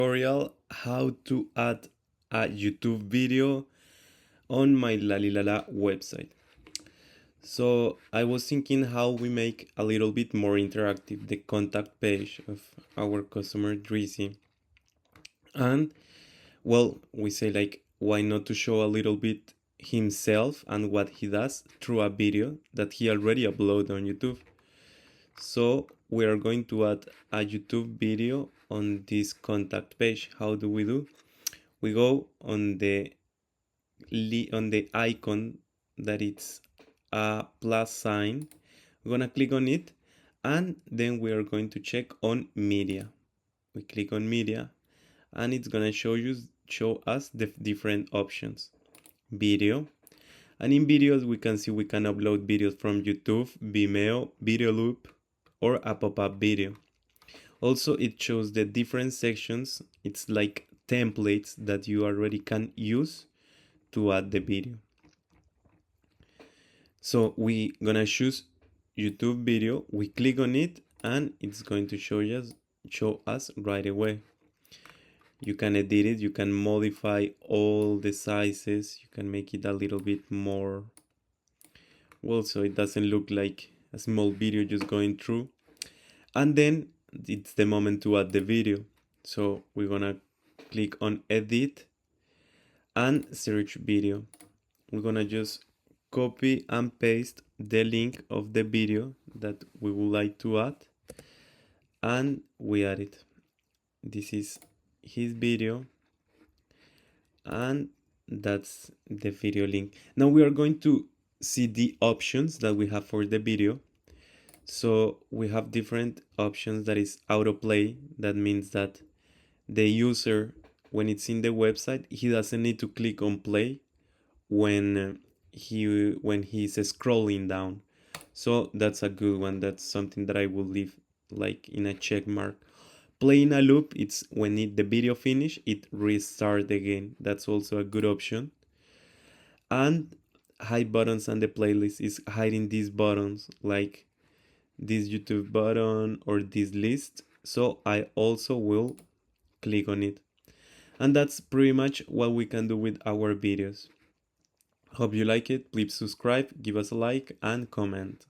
Tutorial how to add a YouTube video on my Lalilala website. So I was thinking how we make a little bit more interactive the contact page of our customer Drizzy. And well, we say like why not to show a little bit himself and what he does through a video that he already uploaded on YouTube. So we are going to add a YouTube video on this contact page. How do? We go on the icon that it's a plus sign. We're gonna click on it, and then we are going to check on media. We click on media, and it's gonna show us the different options. Video, and in videos we can see we can upload videos from YouTube, Vimeo, Video Loop, or a pop-up video. Also, it shows the different sections. It's like templates that you already can use to add the video. So we gonna choose YouTube video. We click on it, and it's going to show us right away. You can edit it. You can modify all the sizes. You can make it a little bit more well, so it doesn't look like a small video just going through. And then it's the moment to add the video. So we're gonna click on edit and search video. We're gonna just copy and paste the link of the video that we would like to add, and we add it. This is his video, and that's the video link. Now we are going to see the options that we have for the video. So we have different options. That is autoplay. That means that the user, when it's in the website, he doesn't need to click on play when he's scrolling down. So that's a good one. That's something that I will leave like in a check mark. Playing a loop, it's when the video finish, it restart again. That's also a good option. And hide buttons and the playlist is hiding these buttons, like this YouTube button or this list. So I also will click on it. And that's pretty much what we can do with our videos. Hope you like it. Please subscribe, give us a like, and comment.